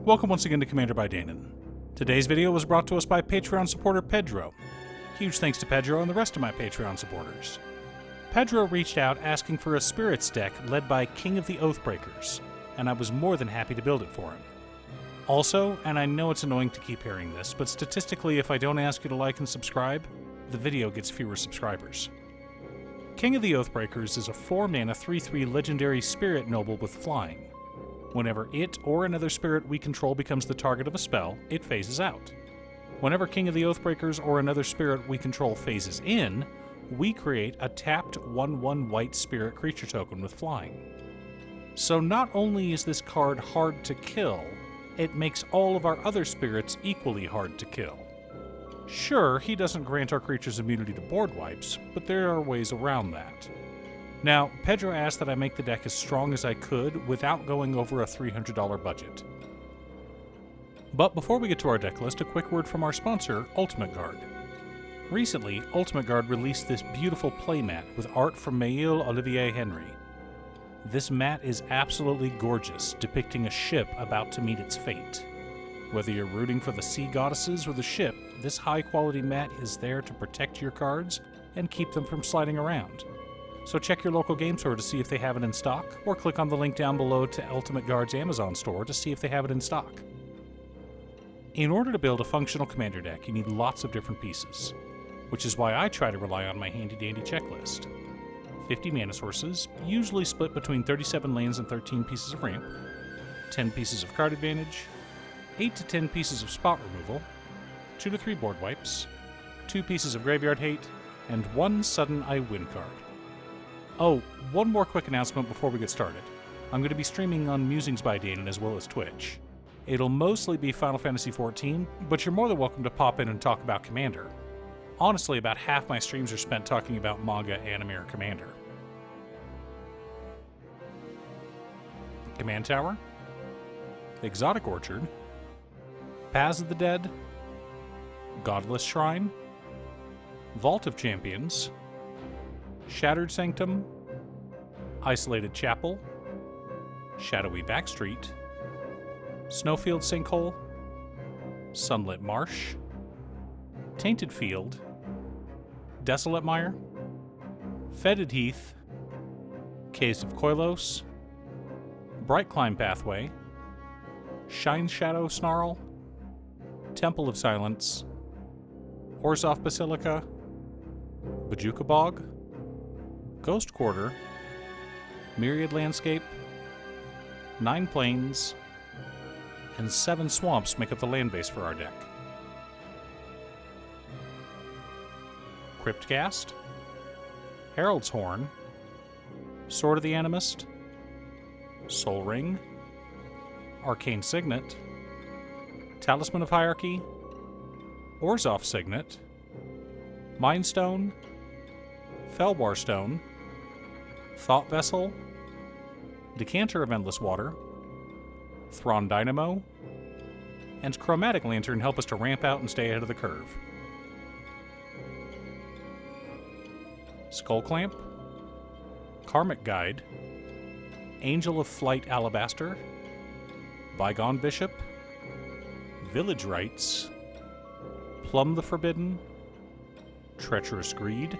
Welcome once again to Commander by Danon. Today's video was brought to us by Patreon supporter Pedro. Huge thanks to Pedro and the rest of my Patreon supporters. Pedro reached out asking for a Spirits deck led by King of the Oathbreakers, and I was more than happy to build it for him. Also, and I know it's annoying to keep hearing this, but statistically if I don't ask you to like and subscribe, the video gets fewer subscribers. King of the Oathbreakers is a 4-mana 3/3 legendary spirit noble with flying. Whenever it or another spirit we control becomes the target of a spell, it phases out. Whenever King of the Oathbreakers or another spirit we control phases in, we create a tapped 1/1 white spirit creature token with flying. So not only is this card hard to kill, it makes all of our other spirits equally hard to kill. Sure, he doesn't grant our creatures immunity to board wipes, but there are ways around that. Now, Pedro asked that I make the deck as strong as I could without going over a $300 budget. But before we get to our deck list, a quick word from our sponsor, Ultimate Guard. Recently, Ultimate Guard released this beautiful playmat with art from Maël Olivier Henry. This mat is absolutely gorgeous, depicting a ship about to meet its fate. Whether you're rooting for the sea goddesses or the ship, this high-quality mat is there to protect your cards and keep them from sliding around. So check your local game store to see if they have it in stock, or click on the link down below to Ultimate Guard's Amazon store to see if they have it in stock. In order to build a functional commander deck, you need lots of different pieces, which is why I try to rely on my handy-dandy checklist. 50 mana sources, usually split between 37 lands and 13 pieces of ramp, 10 pieces of card advantage, 8 to 10 pieces of spot removal, 2 to 3 board wipes, 2 pieces of graveyard hate, and 1 sudden I win card. Oh, one more quick announcement before we get started. I'm going to be streaming on Musings by Danon as well as Twitch. It'll mostly be Final Fantasy XIV, but you're more than welcome to pop in and talk about Commander. Honestly, about half my streams are spent talking about manga, anime, or Commander. Command Tower, Exotic Orchard, Paths of the Dead, Godless Shrine, Vault of Champions, Shattered Sanctum, Isolated Chapel, Shadowy Backstreet, Snowfield Sinkhole, Sunlit Marsh, Tainted Field, Desolate Mire, Fetid Heath, Caves of Koilos, Bright Climb Pathway, Shine Shadow Snarl, Temple of Silence, Orzhov Basilica, Bajuka Bog, Ghost Quarter, Myriad Landscape, 9 Plains, and 7 swamps make up the land base for our deck. Cryptcast, Herald's Horn, Sword of the Animist, Soul Ring, Arcane Signet, Talisman of Hierarchy, Orzhov Signet, Mind Stone, Felwar Stone, Thought Vessel, Decanter of Endless Water, Thrawn Dynamo, and Chromatic Lantern help us to ramp out and stay ahead of the curve. Skull Clamp, Karmic Guide, Angel of Flight Alabaster, Bygone Bishop, Village Rites, Plumb the Forbidden, Treacherous Greed,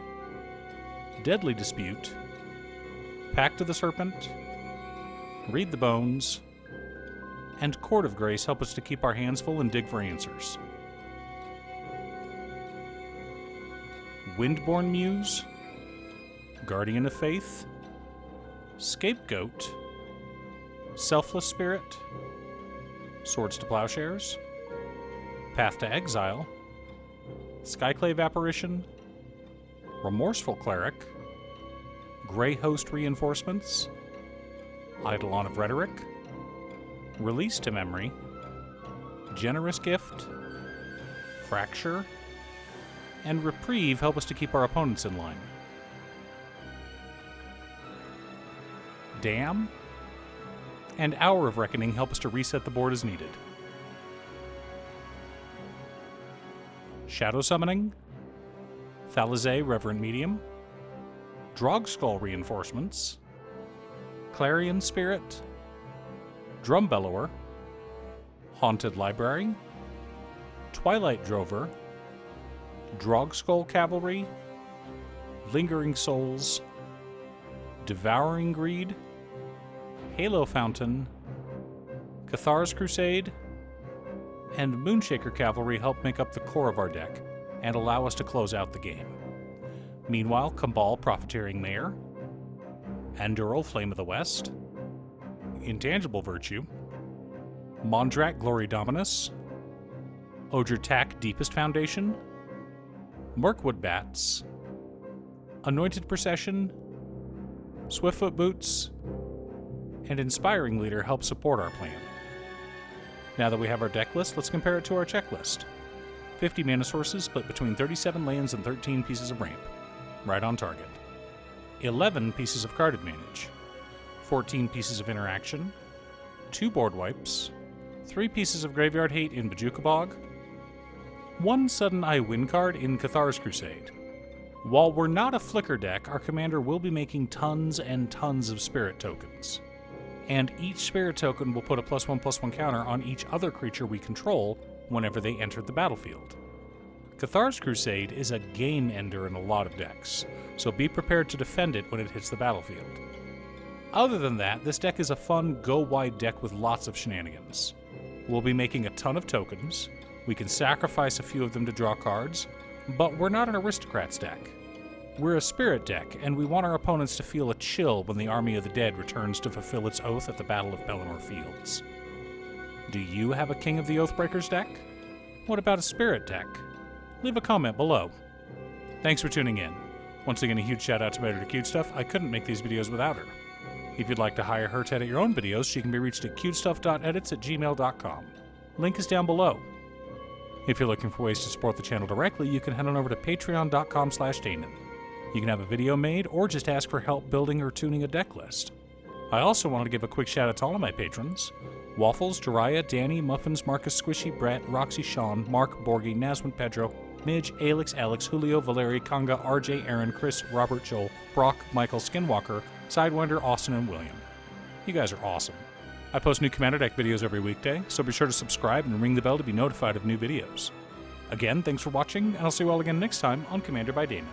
Deadly Dispute, Pact of the Serpent, Read the Bones, and Court of Grace help us to keep our hands full and dig for answers. Windborn Muse, Guardian of Faith, Scapegoat, Selfless Spirit, Swords to Plowshares, Path to Exile, Skyclave Apparition, Remorseful Cleric, Grey Host Reinforcements, Eidolon of Rhetoric, Release to Memory, Generous Gift, Fracture, and Reprieve help us to keep our opponents in line. Damn and Hour of Reckoning help us to reset the board as needed. Shadow Summoning, Thalizay Reverent Medium, Drogskull Reinforcements, Clarion Spirit, Drum Bellower, Haunted Library, Twilight Drover, Drogskull Cavalry, Lingering Souls, Devouring Greed, Halo Fountain, Cathar's Crusade, and Moonshaker Cavalry help make up the core of our deck and allow us to close out the game. Meanwhile, Cabal Profiteering Mayor, Anduril Flame of the West, Intangible Virtue, Mondrak Glory Dominus, Odr'tak Deepest Foundation, Mirkwood Bats, Anointed Procession, Swiftfoot Boots, and Inspiring Leader help support our plan. Now that we have our deck list, let's compare it to our checklist. 50 mana sources split between 37 lands and 13 pieces of ramp. Right on target. 11 pieces of card advantage. 14 pieces of interaction. 2 board wipes. 3 pieces of graveyard hate in Bojuka Bog. 1 Sudden I Win card in Cathar's Crusade. While we're not a flicker deck, our commander will be making tons and tons of spirit tokens. And each spirit token will put a +1/+1 counter on each other creature we control whenever they enter the battlefield. Cathar's Crusade is a game ender in a lot of decks, so be prepared to defend it when it hits the battlefield. Other than that, this deck is a fun, go-wide deck with lots of shenanigans. We'll be making a ton of tokens, we can sacrifice a few of them to draw cards, but we're not an Aristocrats deck. We're a Spirit deck, and we want our opponents to feel a chill when the Army of the Dead returns to fulfill its oath at the Battle of Pelennor Fields. Do you have a King of the Oathbreakers deck? What about a Spirit deck? Leave a comment below. Thanks for tuning in. Once again, a huge shout out to my editor Cutestuff. I couldn't make these videos without her. If you'd like to hire her to edit your own videos, she can be reached at cutestuff.edits@gmail.com. Link is down below. If you're looking for ways to support the channel directly, you can head on over to patreon.com/Danon. You can have a video made or just ask for help building or tuning a deck list. I also wanted to give a quick shout out to all of my patrons: Waffles, Jiraiya, Danny, Muffins, Marcus, Squishy, Brett, Roxy, Sean, Mark, Borgie, Naswin, Pedro, Midge, Alex, Alex, Julio, Valeri, Kanga, RJ, Aaron, Chris, Robert, Joel, Brock, Michael, Skinwalker, Sidewinder, Austin, and William. You guys are awesome. I post new Commander Deck videos every weekday, so be sure to subscribe and ring the bell to be notified of new videos. Again, thanks for watching, and I'll see you all again next time on Commander by Danon.